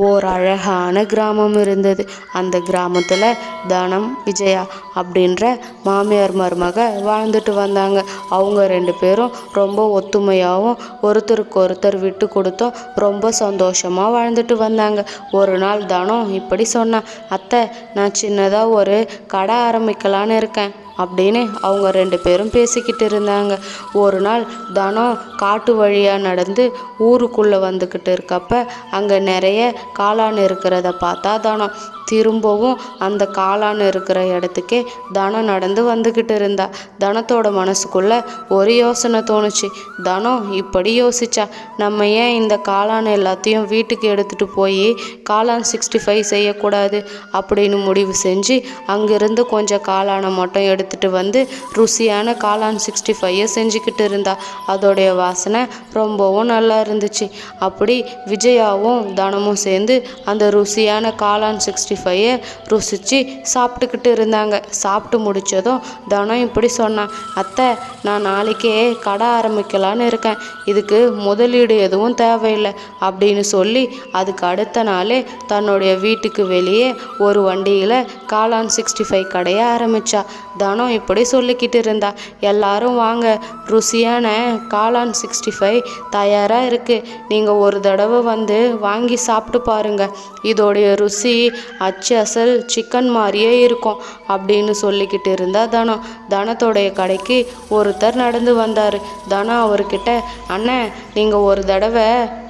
ஓர் அழகான கிராமம் இருந்தது. அந்த கிராமத்தில் தனம், விஜயா அப்படின்ற மாமியார் மருமக வாழ்ந்துட்டு வந்தாங்க. அவங்க 2 பேரும் ரொம்ப ஒத்துமையாகவும் ஒருத்தருக்கு ஒருத்தர் விட்டு கொடுத்தோம் ரொம்ப சந்தோஷமாக வாழ்ந்துட்டு வந்தாங்க. ஒரு நாள் தனம் இப்படி சொன்னான், அத்தை, நான் சின்னதாக ஒரு கடை ஆரம்பிக்கலான்னு இருக்கேன் அப்படின்னு அவங்க 2 பேரும் பேசிக்கிட்டு இருந்தாங்க. ஒரு நாள் தனம் காட்டு வழியாக நடந்து ஊருக்குள்ளே வந்துக்கிட்டு இருக்கப்ப அங்கே நிறைய காளான் இருக்கிறத பார்த்தா தனம் திரும்பவும் அந்த காளான் இருக்கிற இடத்துக்கே தனம் நடந்து வந்துக்கிட்டு இருந்தா. தனத்தோட மனசுக்குள்ள ஒரு யோசனை தோணுச்சு. தனம் இப்படி யோசிச்சா, நம்ம ஏன் இந்த காளான் எல்லாத்தையும் வீட்டுக்கு எடுத்துகிட்டு போய் காளான் 65 செய்யக்கூடாது அப்படின்னு முடிவு செஞ்சு அங்கிருந்து கொஞ்சம் காளானை மட்டும் எடுத்துகிட்டு வந்து ருசியான காளான் 65 செஞ்சுக்கிட்டு இருந்தா. அதோடைய வாசனை ரொம்பவும் நல்லா இருந்துச்சு. அப்படி விஜயாவும் தனமும் சேர்ந்து அந்த ருசியான காளான் 65 ருசிச்சு சாப்பிட்டுக்கிட்டு இருந்தாங்க. சாப்பிட்டு முடித்ததும் தனம் இப்படி சொன்னான், அத்தை, நான் நாளைக்கே கடை ஆரம்பிக்கலான்னு இருக்கேன். இதுக்கு முதலீடு எதுவும் தேவையில்லை அப்படின்னு சொல்லி அதுக்கு அடுத்த நாளே தன்னுடைய வீட்டுக்கு வெளியே ஒரு வண்டியில் காளான் 65 கடையை ஆரம்பித்தா. தனம் இப்படி சொல்லிக்கிட்டு இருந்தா, எல்லாரும் வாங்க, ருசியான காளான் 65 தயாராக இருக்குது. நீங்கள் ஒரு தடவை வந்து வாங்கி சாப்பிட்டு பாருங்க. இதோடைய ருசி அச்சு அசல் சிக்கன் மாதிரியே இருக்கும் அப்படின்னு சொல்லிக்கிட்டு இருந்தா தனம். தனத்தோடைய கடைக்கு ஒருத்தர் நடந்து வந்தார். தனம் அவர்கிட்ட, அண்ணன், நீங்கள் ஒரு தடவை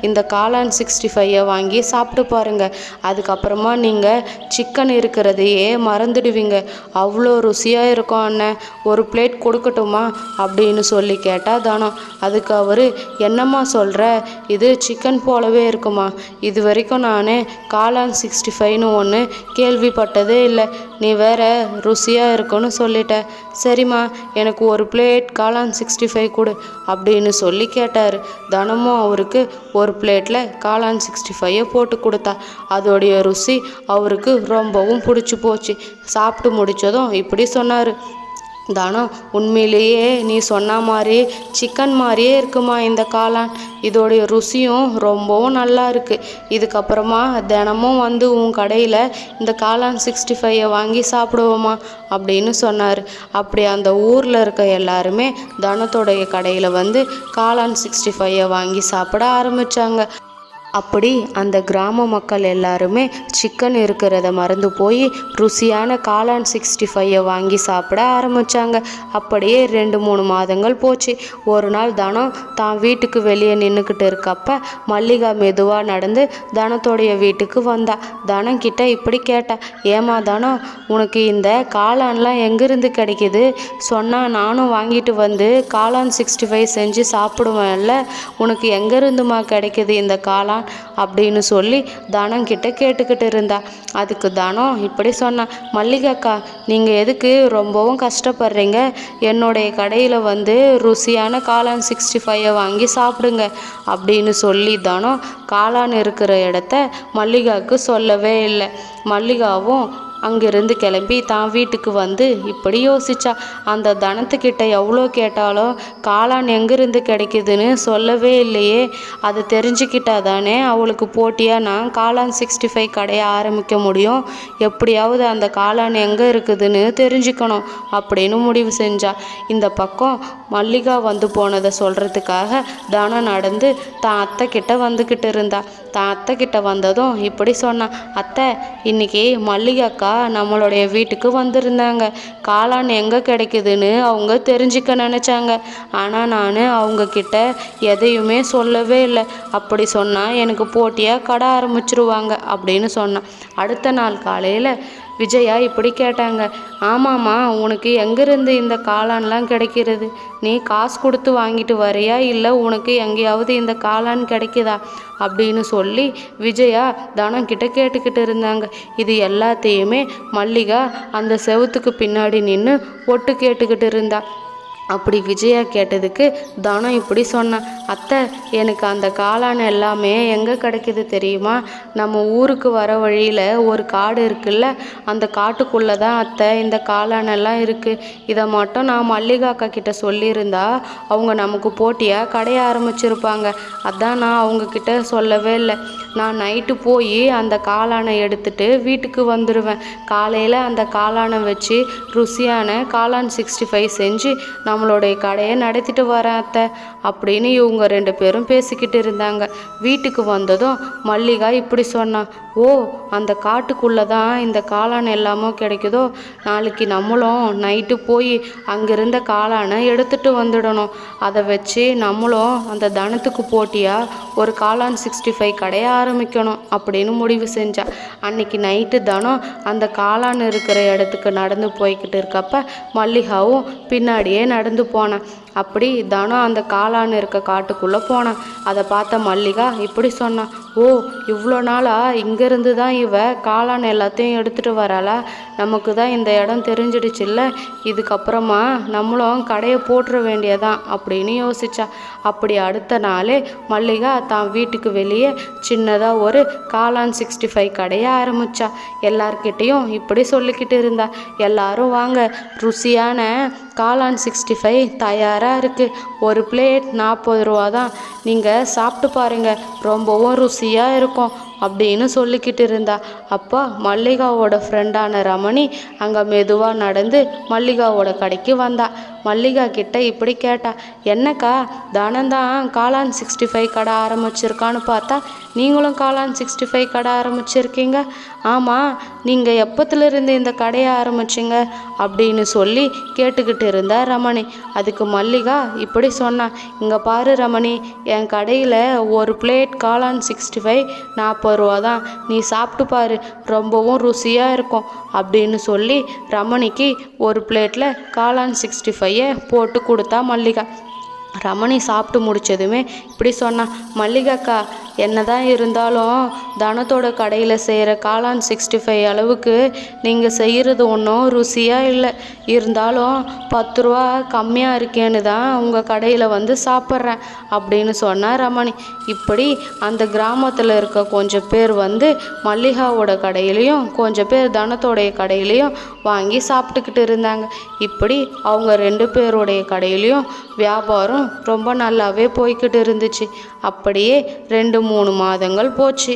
இந்த காளான் 65 வாங்கி சாப்பிட்டு பாருங்க. அதுக்கப்புறமா நீங்கள் சிக்கன் இருக்கிறதையே மறந்துடுவீங்க. அவ்வளோ ருசியாக இருக்கும் அண்ணன், ஒரு பிளேட் கொடுக்கட்டுமா அப்படின்னு சொல்லி கேட்டால் தனம். அதுக்கு அவர், என்னம்மா சொல்கிற, இது சிக்கன் போலவே இருக்குமா? இது வரைக்கும் நான் காளான் 65ன்னு ஒன்று கேள்விப்பட்டதே இல்லை. நீ வேற ருசியாக இருக்குன்னு சொல்லிட்ட. சரிம்மா, எனக்கு ஒரு பிளேட் காளான் 65 கொடு அப்படின்னு சொல்லி கேட்டார். தனமும் அவருக்கு ஒரு பிளேட்டில் காளான் 65 போட்டு கொடுத்தா. அதோடைய ருசி அவருக்கு ரொம்பவும் பிடிச்சி போச்சு. சாப்பிட்டு முடித்ததும் இப்படி சொன்னார், தனம், உண்மையிலேயே நீ சொன்ன மாதிரி சிக்கன் மாதிரியே இருக்குமா இந்த காளான். இதோடைய ருசியும் ரொம்பவும் நல்லா இருக்குது. இதுக்கப்புறமா தினமும் வந்து உன் கடையில் இந்த காளான் 65 வாங்கி சாப்பிடுவோமா அப்படின்னு சொன்னார். அப்படி அந்த ஊரில் இருக்க எல்லாருமே தனத்தோடைய கடையில் வந்து காளான் 65 வாங்கி சாப்பிட ஆரம்பித்தாங்க. அப்படி அந்த கிராம மக்கள் எல்லாருமே சிக்கன் இருக்கிறத மறந்து போய் ருசியான காளான் 65 வாங்கி சாப்பிட ஆரம்பித்தாங்க. அப்படியே 2-3 மாதங்கள் போச்சு. ஒரு நாள் தனம் தான் வீட்டுக்கு வெளியே நின்றுக்கிட்டு இருக்கப்ப மல்லிகா மெதுவாக நடந்து தனத்தோடைய வீட்டுக்கு வந்தா. தனம் கிட்ட இப்படி கேட்டா, ஏமா தனம், உனக்கு இந்த காளான்லாம் எங்கேருந்து கிடைக்கிது? சொன்னால் நானும் வாங்கிட்டு வந்து காளான் 65 செஞ்சு சாப்பிடுவேன்ல, உனக்கு எங்கேருந்துமா கிடைக்கிது இந்த காளான் அப்படின்னு சொல்லி தனம் கிட்ட கேட்டுக்கிட்டு இருந்தா. அதுக்கு தனம் இப்படி சொன்னான், மல்லிகாக்கா, நீங்கள் எதுக்கு ரொம்பவும் கஷ்டப்படுறீங்க? என்னுடைய கடையில் வந்து ருசியான காளான் 65 வாங்கி சாப்பிடுங்க அப்படின்னு சொல்லி தனம் காளான் இருக்கிற இடத்த மல்லிகாவுக்கு சொல்லவே இல்லை. மல்லிகாவும் அங்கிருந்து கிளம்பி தான் வீட்டுக்கு வந்து இப்படி யோசிச்சா, அந்த தனத்துக்கிட்ட எவ்வளோ கேட்டாலும் காளான் எங்கேருந்து கிடைக்குதுன்னு சொல்லவே இல்லையே. அதை தெரிஞ்சுக்கிட்டா தானே அவளுக்கு போட்டியாக நான் காளான் 65 கடையை ஆரம்பிக்க முடியும். எப்படியாவது அந்த காளான் எங்கே இருக்குதுன்னு தெரிஞ்சுக்கணும் அப்படின்னு முடிவு செஞ்சா. இந்த பக்கம் மல்லிகா வந்து போனதை சொல்கிறதுக்காக தனம் நடந்து தான் அத்தை கிட்ட வந்துக்கிட்டு இருந்தா. தான் அத்தை கிட்ட வந்ததும் இப்படி சொன்னான், அத்தை, இன்னைக்கு மல்லிகாக்கா நம்மளுடைய வீட்டுக்கு வந்திருந்தாங்க. காளான் எங்கே கிடைக்குதுன்னு அவங்க தெரிஞ்சுக்க நினச்சாங்க. ஆனால் நான் அவங்கக்கிட்ட எதையுமே சொல்லவே இல்லை. அப்படி சொன்னால் எனக்கு போட்டியாக கடை ஆரம்பிச்சிருவாங்க அப்படின்னு சொன்னான். அடுத்த நாள் காலையில் விஜயா இப்படி கேட்டாங்க, ஆமாம்மா, உனக்கு எங்கேருந்து இந்த காளான்லாம் கிடைக்கிறது? நீ காசு கொடுத்து வாங்கிட்டு வரியா, இல்லை உனக்கு எங்கேயாவது இந்த காளான் கிடைக்குதா அப்படின்னு சொல்லி விஜயா தனம் கிட்ட கேட்டுக்கிட்டு இருந்தாங்க. இது எல்லாத்தையுமே மல்லிகா அந்த செவுத்துக்கு பின்னாடி நின்று ஒட்டு கேட்டுக்கிட்டு இருந்தா. அப்படி விஜயா கேட்டதுக்கு தனம் இப்படி சொன்னான், அத்தை, எனக்கு அந்த காளான் எல்லாமே எங்கே கிடைக்கிது தெரியுமா? நம்ம ஊருக்கு வர வழியில் ஒரு காடு இருக்குல்ல, அந்த காட்டுக்குள்ளே தான் அத்தை இந்த காளான் எல்லாம் இருக்குது. இதை மட்டும் நான் மல்லிகா அக்கா கிட்ட சொல்லியிருந்தா அவங்க நமக்கு போட்டியாக கடைய ஆரம்பிச்சிருப்பாங்க. அதான் நான் அவங்கக்கிட்ட சொல்லவே இல்லை. நான் நைட்டு போய் அந்த காளானை எடுத்துட்டு வீட்டுக்கு வந்துடுவேன். காலையில் அந்த காளானை வச்சு ருசியான காளான் 65 செஞ்சு நம்மளுடைய கடையை நடத்திட்டு வரேன் அத்தை அப்படின்னு இவங்க 2 பேரும் பேசிக்கிட்டு இருந்தாங்க. வீட்டுக்கு வந்ததும் மல்லிகா இப்படி சொன்னான். ஓ, அந்த காட்டுக்குள்ளே தான் இந்த காளான் எல்லாமோ கிடைக்குதோ. நாளைக்கு நம்மளும் நைட்டு போய் அங்கிருந்த காளானை எடுத்துட்டு வந்துடணும். அதை வச்சு நம்மளும் அந்த தனத்துக்கு போட்டியாக ஒரு காளான் 65 கடையை ஆரம்பிக்கணும் அப்படின்னு முடிவு செஞ்சா. அன்னைக்கு நைட்டு தனம் அந்த காளான் இருக்கிற இடத்துக்கு நடந்து போய்கிட்டு இருக்கப்ப மல்லிகாவும் பின்னாடியே நடந்து போனான். அப்படி தனம் அந்த காளான் இருக்க காட்டுக்குள்ளே போனான். அதை பார்த்த மல்லிகா இப்படி சொன்னான். ஓ, இவ்வளோ நாளாக இங்கேருந்து தான் இவ காளான் எல்லாத்தையும் எடுத்துகிட்டு வராளா? நமக்கு தான் இந்த இடம் தெரிஞ்சிடுச்சுல்ல, இதுக்கப்புறமா நம்மளும் கடையை போட்டுற வேண்டியதான் அப்படின்னு யோசிச்சா. அப்படி அடுத்த நாளே மல்லிகா தான் வீட்டுக்கு வெளியே சின்னதாக ஒரு காளான் 65 கடையை ஆரம்பிச்சா. எல்லார்கிட்டையும் இப்படி சொல்லிக்கிட்டு இருந்தா. எல்லாரும் வாங்க, ருசியான காளான் 65 தயாராக இருக்குது. ஒரு பிளேட் 40 ரூபா தான். நீங்கள் சாப்பிட்டு பாருங்கள், ரொம்பவும் ருசியாக இருக்கும் அப்படின்னு சொல்லிக்கிட்டு இருந்தா. அப்போ மல்லிகாவோட ஃப்ரெண்டான ரமணி அங்கே மெதுவாக நடந்து மல்லிகாவோட கடைக்கு வந்தா. மல்லிகா கிட்ட இப்படி கேட்டா. என்னக்கா, தனந்தான் காளான் 65 கடை ஆரம்பிச்சிருக்கான்னு பார்த்தா நீங்களும் காளான் 65 கடை ஆரம்பிச்சிருக்கீங்க. ஆமாம், நீங்கள் எப்பத்துலேருந்து இந்த கடையை ஆரம்பிச்சிங்க அப்படின்னு சொல்லி கேட்டுக்கிட்டு இருந்தா ரமணி. அதுக்கு மல்லிகா இப்படி சொன்னா. இங்கே பாரு ரமணி, என் கடையில் ஒரு பிளேட் காளான் 65 40 ரூபா தான். நீ சாப்பிட்டு பாரு, ரொம்பவும் ருசியாக இருக்கும் அப்படின்னு சொல்லி ரமணிக்கு ஒரு பிளேட்டில் காளான் 65 போட்டு கொடுத்தா மல்லிகா. ரமணி சாப்பிட்டு முடித்ததுமே இப்படி சொன்னான். மல்லிகாக்கா, என்னதான் இருந்தாலும் தனத்தோட கடையில் செய்கிற காளான் 65 அளவுக்கு நீங்கள் செய்கிறது ஒன்றும் ருசியாக இல்லை. இருந்தாலும் 10 ரூபா கம்மியாக இருக்கேன்னு தான் உங்கள் கடையில் வந்து சாப்பிட்றேன் அப்படின்னு சொன்னார் ரமணி. இப்படி அந்த கிராமத்தில் இருக்க கொஞ்சம் பேர் வந்து மல்லிகாவோட கடையிலையும் கொஞ்சம் பேர் தனத்தோடைய கடையிலையும் வாங்கி சாப்பிட்டுக்கிட்டு இருந்தாங்க. இப்படி அவங்க 2 பேருடைய கடையிலையும் வியாபாரம் ரொம்ப நல்லாவே போய்கிட்டு இருந்துச்சு. அப்படியே 2-3 மாதங்கள் போச்சு.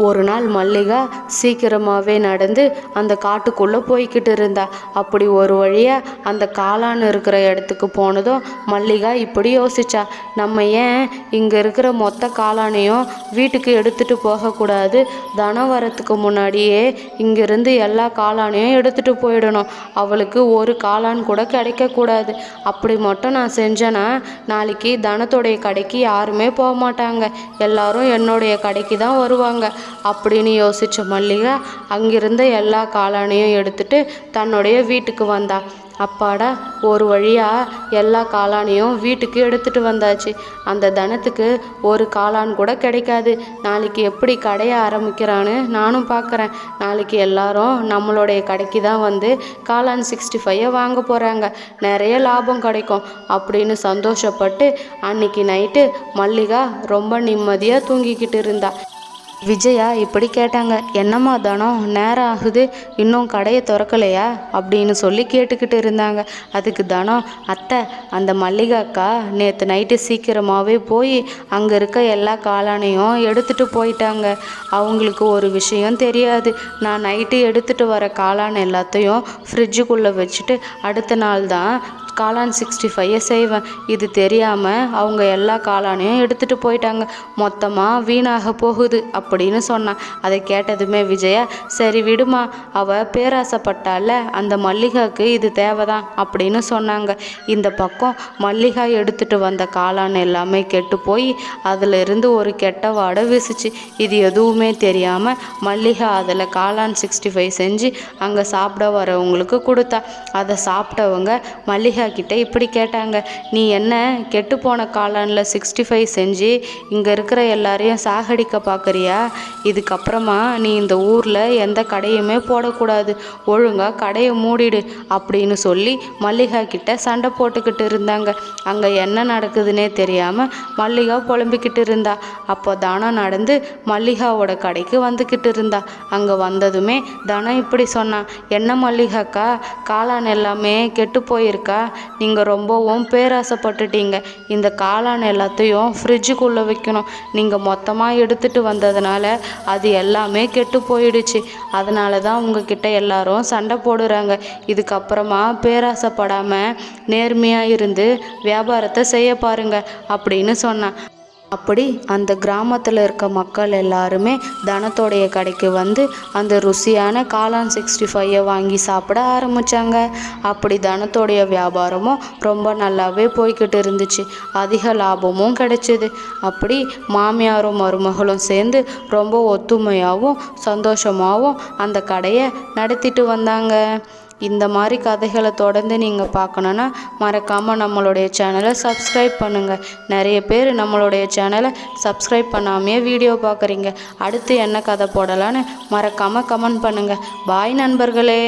ஒரு நாள் மல்லிகா சீக்கிரமாகவே நடந்து அந்த காட்டுக்குள்ளே போய்கிட்டு இருந்தா. அப்படி ஒரு வழியாக அந்த காளான் இருக்கிற இடத்துக்கு போனதும் மல்லிகா இப்படி யோசிச்சா. நம்ம ஏன் இங்கே இருக்கிற மொத்த காளானையும் வீட்டுக்கு எடுத்துகிட்டு போகக்கூடாது? தனம் வரத்துக்கு முன்னாடியே இங்கேருந்து எல்லா காளானையும் எடுத்துகிட்டு போயிடணும். அவளுக்கு ஒரு காளான் கூட கிடைக்கக்கூடாது. அப்படி மட்டும் நான் செஞ்சேன்னா நாளைக்கு தனத்தோடைய கடைக்கு யாருமே போக மாட்டாங்க, எல்லாரும் என்னுடைய கடைக்கு தான் வருவாங்க அப்படின்னு யோசிச்ச மல்லிகா அங்கிருந்த எல்லா காளானையும் எடுத்துட்டு தன்னுடைய வீட்டுக்கு வந்தா. அப்பாடா, ஒரு வழியாக எல்லா காளானையும் வீட்டுக்கு எடுத்துகிட்டு வந்தாச்சு. அந்த தனத்துக்கு ஒரு காளான் கூட கிடைக்காது. நாளைக்கு எப்படி கடையை ஆரம்பிக்கிறான்னு நானும் பார்க்குறேன். நாளைக்கு எல்லாரும் நம்மளுடைய கடைக்கு தான் வந்து காளான் 65 வாங்க போகிறாங்க, நிறைய லாபம் கிடைக்கும் அப்படின்னு சந்தோஷப்பட்டு அன்னைக்கு நைட்டு மல்லிகா ரொம்ப நிம்மதியாக தூங்கிக்கிட்டு இருந்தா. விஜயா இப்படி கேட்டாங்க. என்னம்மா தனம், நேரம் ஆகுது, இன்னும் கடையை திறக்கலையா அப்படின்னு சொல்லி கேட்டுக்கிட்டு இருந்தாங்க. அதுக்கு தனம், அத்தை, அந்த மல்லிகாக்கா நேற்று நைட்டு சீக்கிரமாகவே போய் அங்கே இருக்க எல்லா காளானையும் எடுத்துகிட்டு போயிட்டாங்க. அவங்களுக்கு ஒரு விஷயம் தெரியாது. நான் நைட்டு எடுத்துகிட்டு வர காளான் எல்லாத்தையும் ஃப்ரிட்ஜுக்குள்ளே வச்சுட்டு அடுத்த நாள் தான் காளான் 65 செய்வேன். இது தெரியாமல் அவங்க எல்லா காளானையும் எடுத்துகிட்டு போயிட்டாங்க, மொத்தமாக வீணாக போகுது அப்படின்னு சொன்னான். அதை கேட்டதுமே விஜயா, சரி விடுமா, அவள் பேராசைப்பட்டால, அந்த மல்லிகாவுக்கு இது தேவைதான் அப்படின்னு சொன்னாங்க. இந்த பக்கம் மல்லிகா எடுத்துகிட்டு வந்த காளான் எல்லாமே கெட்டு போய் அதிலிருந்து ஒரு கெட்ட வாடை வீசுச்சு. இது எதுவுமே தெரியாமல் மல்லிகா அதில் காளான் 65 செஞ்சு அங்கே சாப்பிட வரவங்களுக்கு கொடுத்தா. அதை சாப்பிட்டவங்க மல்லிகா கிட்ட இப்படி கேட்டாங்க. நீ என்ன கெட்டுப்போன காளானில் 65 செஞ்சு இங்கே இருக்கிற எல்லாரையும் சாகடிக்க பார்க்குறியா? இதுக்கப்புறமா நீ இந்த ஊரில் எந்த கடையுமே போடக்கூடாது, ஒழுங்காக கடையை மூடிடு அப்படின்னு சொல்லி மல்லிகா கிட்ட சண்டை போட்டுக்கிட்டு இருந்தாங்க. அங்கே என்ன நடக்குதுன்னே தெரியாமல் மல்லிகா புலம்பிக்கிட்டு இருந்தா. அப்போ தனம் நடந்து மல்லிகாவோட கடைக்கு வந்துக்கிட்டு இருந்தா. அங்கே வந்ததுமே தனம் இப்படி சொன்னான். என்ன மல்லிகாக்கா, காளான் எல்லாமே கெட்டு போயிருக்கா? நீங்கள் ரொம்பவும் பேராசைப்பட்டுட்டீங்க. இந்த காளான் எல்லாத்தையும் ஃப்ரிட்ஜுக்குள்ளே வைக்கணும். நீங்கள் மொத்தமாக எடுத்துகிட்டு வந்ததுனால அது எல்லாமே கெட்டு போயிடுச்சு. அதனால தான் உங்ககிட்ட எல்லாரும் சண்டை போடுறாங்க. இதுக்கப்புறமா பேராசைப்படாமல் நேர்மையாக இருந்து வியாபாரத்தை செய்ய பாருங்க அப்படின்னு சொன்னான். அப்படி அந்த கிராமத்தில் இருக்க மக்கள் எல்லாருமே தனத்தோடைய கடைக்கு வந்து அந்த ருசியான காளான் 65 வாங்கி சாப்பிட ஆரம்பித்தாங்க. அப்படி தனத்தோடைய வியாபாரமும் ரொம்ப நல்லாவே போய்கிட்டு இருந்துச்சு. அதிக லாபமும் கிடைச்சிது. அப்படி மாமியாரும் மருமகளும் சேர்ந்து ரொம்ப ஒத்துமையாகவும் சந்தோஷமாகவும் அந்த கடையை நடத்திட்டு வந்தாங்க. இந்த மாதிரி கதைகளை தொடர்ந்து நீங்கள் பார்க்கணுன்னா மறக்காமல் நம்மளுடைய சேனலை சப்ஸ்கிரைப் பண்ணுங்கள். நிறைய பேர் நம்மளுடைய சேனலை சப்ஸ்கிரைப் பண்ணாமையே வீடியோ பார்க்குறீங்க. அடுத்து என்ன கதை போடலான்னு மறக்காமல் கமெண்ட் பண்ணுங்கள். பாய் நண்பர்களே.